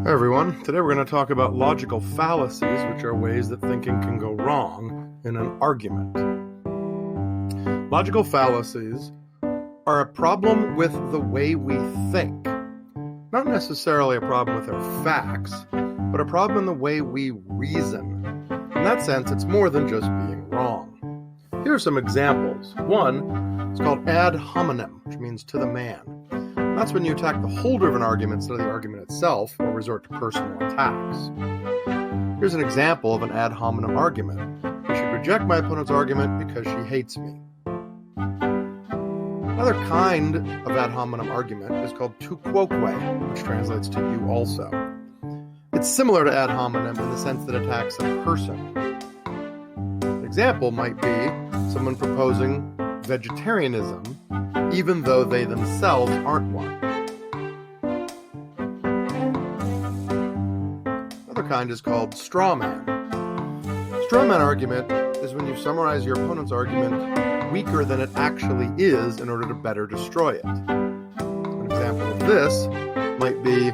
Hi everyone, today we're going to talk about logical fallacies, which are ways that thinking can go wrong in an argument. Logical fallacies are a problem with the way we think. Not necessarily a problem with our facts, but a problem in the way we reason. In that sense, it's more than just being wrong. Here are some examples. One is called ad hominem, which means to the man. That's when you attack the holder of an argument instead of the argument itself, or resort to personal attacks. Here's an example of an ad hominem argument. I should reject my opponent's argument because she hates me. Another kind of ad hominem argument is called tu quoque, which translates to you also. It's similar to ad hominem in the sense that it attacks a person. An example might be someone proposing vegetarianism, even though they themselves aren't one. Another kind is called straw man. Straw man argument is when you summarize your opponent's argument weaker than it actually is in order to better destroy it. An example of this might be,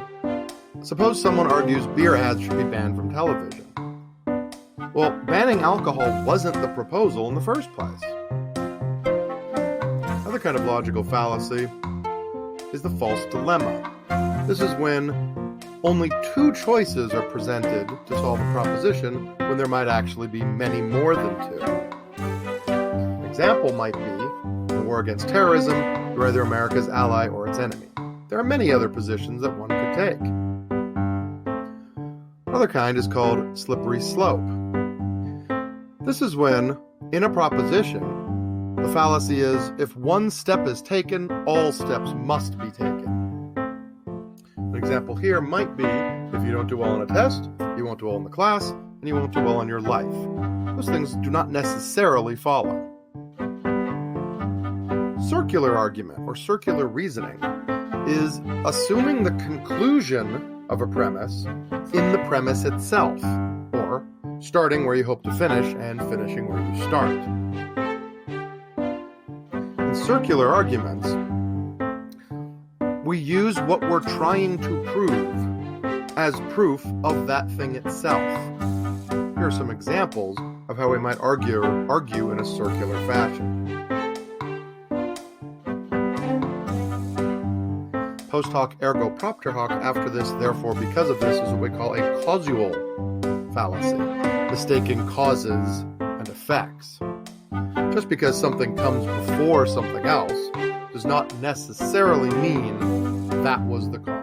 suppose someone argues beer ads should be banned from television. Well, banning alcohol wasn't the proposal in the first place. Another kind of logical fallacy is the false dilemma. This is when only two choices are presented to solve a proposition when there might actually be many more than two. An example might be in the war against terrorism, you're either America's ally or its enemy. There are many other positions that one could take. Another kind is called slippery slope. This is when, in a proposition, the fallacy is, if one step is taken, all steps must be taken. An example here might be, if you don't do well on a test, you won't do well in the class, and you won't do well in your life. Those things do not necessarily follow. Circular argument, or circular reasoning, is assuming the conclusion of a premise in the premise itself, or starting where you hope to finish and finishing where you start. Circular arguments, we use what we're trying to prove as proof of that thing itself. Here are some examples of how we might argue in a circular fashion. Post hoc ergo propter hoc, after this, therefore, because of this, is what we call a causal fallacy, mistaking causes and effects. Just because something comes before something else does not necessarily mean that was the cause.